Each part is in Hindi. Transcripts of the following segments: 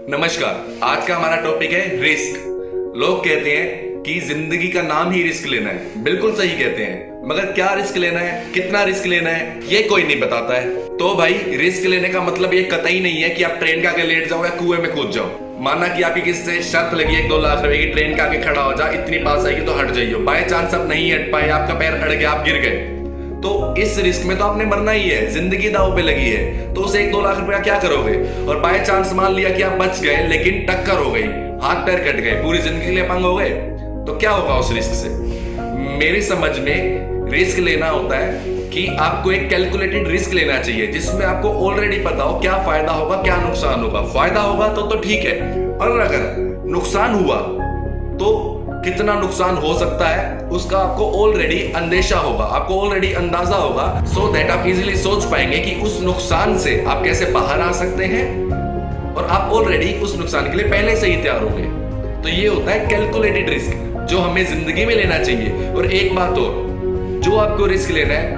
नमस्कार। आज का हमारा टॉपिक है रिस्क। लोग कहते हैं कि जिंदगी का नाम ही रिस्क लेना है। बिल्कुल सही कहते हैं, मगर क्या रिस्क लेना है, कितना रिस्क लेना है, ये कोई नहीं बताता है। तो भाई, रिस्क लेने का मतलब ये कतई नहीं है कि आप ट्रेन के आगे लेट जाओ या कुएं में कूद जाओ। माना कि आपकी किसी से शर्त लगी है 2 लाख रुपए की, ट्रेन के आगे खड़ा हो जा, इतनी पास आएगी तो हट जाइयो। बाय चांस आप नहीं हट पाए, आपका पैर अड़ गया, आप गिर गए, तो इस रिस्क में तो आपने मरना ही है, जिंदगी दांव पे लगी है। तो उसे 1-2 लाख रुपया क्या करोगे? और बाय चांस मान लिया कि आप बच गए, लेकिन टक्कर हो गई, हाथ पैर कट गए, पूरी जिंदगी के लिए अपंग हो गए, तो क्या होगा उस रिस्क से? मेरी समझ में रिस्क लेना होता है कि आपको एक कैलकुलेटेड रिस्क लेना चाहिए, जिसमें आपको ऑलरेडी पता हो क्या फायदा होगा, क्या नुकसान होगा। फायदा होगा तो ठीक है, और अगर नुकसान हुआ तो कितना नुकसान हो सकता है उसका आपको ऑलरेडी अंदेशा होगा, आपको ऑलरेडी अंदाजा होगा, सो दैट आप इजीली सोच पाएंगे कि उस नुकसान से आप कैसे बाहर आ सकते हैं, और आप ऑलरेडी उस नुकसान के लिए पहले से ही तैयार होंगे। तो ये होता है कैलकुलेटेड रिस्क, जो हमें जिंदगी में लेना चाहिए। और एक बात और, जो आपको रिस्क लेना है,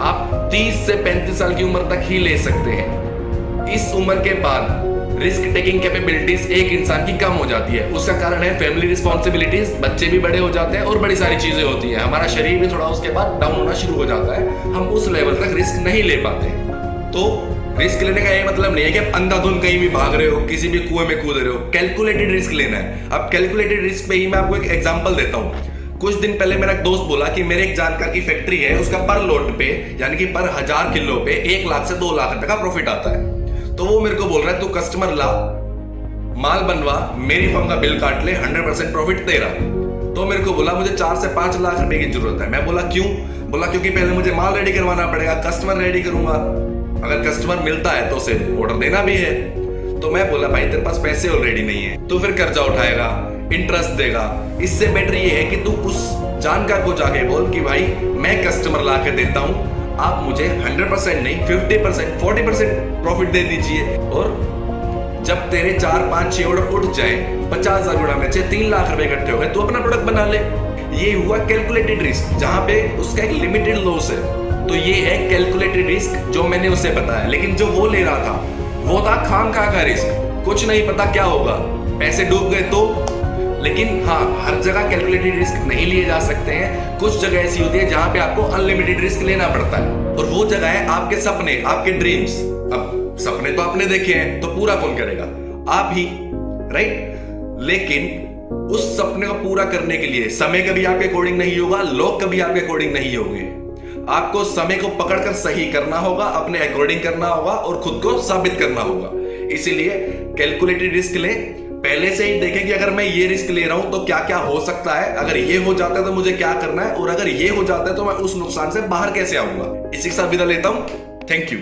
आप 30 से 35 साल की उम्र तक ही ले सकते हैं। इस उम्र के बाद रिस्क टेकिंग कैपेबिलिटीज एक इंसान की कम हो जाती है। उसका कारण है फैमिली रिस्पॉन्सिबिलिटीज, बच्चे भी बड़े हो जाते हैं और बड़ी सारी चीजें होती हैं। हमारा शरीर भी थोड़ा उसके बाद डाउन होना शुरू हो जाता है, हम उस लेवल तक रिस्क नहीं ले पाते। तो रिस्क लेने का ये मतलब नहीं है कि आप अंधाधुंध कहीं भी भाग रहे हो, किसी भी कुएं में कूद रहे हो। कैलकुलेटेड रिस्क लेना है। अब कैलकुलेटेड रिस्क पे ही मैं आपको एक एग्जांपल देता हूं। कुछ दिन पहले मेरा एक दोस्त बोला कि मेरे एक जानकार की फैक्ट्री है, उसका पर लोड पे यानी कि पर 1000 किलो पे 1 लाख से 2 लाख तक का प्रॉफिट आता है। तो वो मेरे को बोल रहा है, तू कस्टमर ला, माल बनवा, मेरी फर्म का बिल काट ले, 100% प्रॉफिट तेरा। तो मेरे को बोला मुझे 4 से 5 लाख रुपए की जरूरत है। मैं बोला क्यों? बोला क्योंकि पहले मुझे माल रेडी करवाना पड़ेगा, कस्टमर रेडी करूंगा, अगर कस्टमर मिलता है तो उसे ऑर्डर देना भी है। तो मैं बोला भाई तेरे पास पैसे ऑलरेडी नहीं है, तो फिर कर्जा उठाएगा, इंटरेस्ट देगा। इससे बेटर ये है कि तू उस जानकार को जाके बोल कि भाई मैं कस्टमर ला के देता हूं, आप मुझे 100% नहीं 50%, 40% प्रॉफिट दे दीजिए। और जब तेरे 4-5-6 ऑर्डर उठ जाए, 50,000 गुणा में 3 लाख रुपए इकट्ठे हो गए, तो अपना प्रोडक्ट बना ले। ये हुआ कैलकुलेटेड रिस्क, जहां पे उसका एक लिमिटेड लॉस है। तो ये है कैलकुलेटेड रिस्क जो मैंने उसे बताया। लेकिन जो वो ले रहा था वो था खामखा का रिस्क, कुछ नहीं पता क्या होगा, पैसे डूब गए तो। लेकिन हाँ, हर जगह कैलकुलेटेड रिस्क नहीं लिए जा सकते हैं। कुछ जगह ऐसी होती है जहां पे आपको अनलिमिटेड रिस्क लेना पड़ता है, और वो जगह है आपके सपने, आपके ड्रीम्स। अब सपने तो आपने देखे हैं, तो पूरा कौन करेगा? आप ही, राइट? लेकिन उस सपने को पूरा करने के लिए समय कभी आपके अकॉर्डिंग नहीं होगा, लोग कभी आपके अकॉर्डिंग नहीं होंगे। आपको समय को पकड़कर सही करना होगा, अपने अकॉर्डिंग करना होगा और खुद को साबित करना होगा। इसीलिए कैलकुलेटेड रिस्क लें। पहले से ही देखें कि अगर मैं ये रिस्क ले रहा हूं तो क्या क्या हो सकता है, अगर ये हो जाता है तो मुझे क्या करना है, और अगर ये हो जाता है तो मैं उस नुकसान से बाहर कैसे आऊंगा। इसी के साथ विदा लेता हूं। Thank you.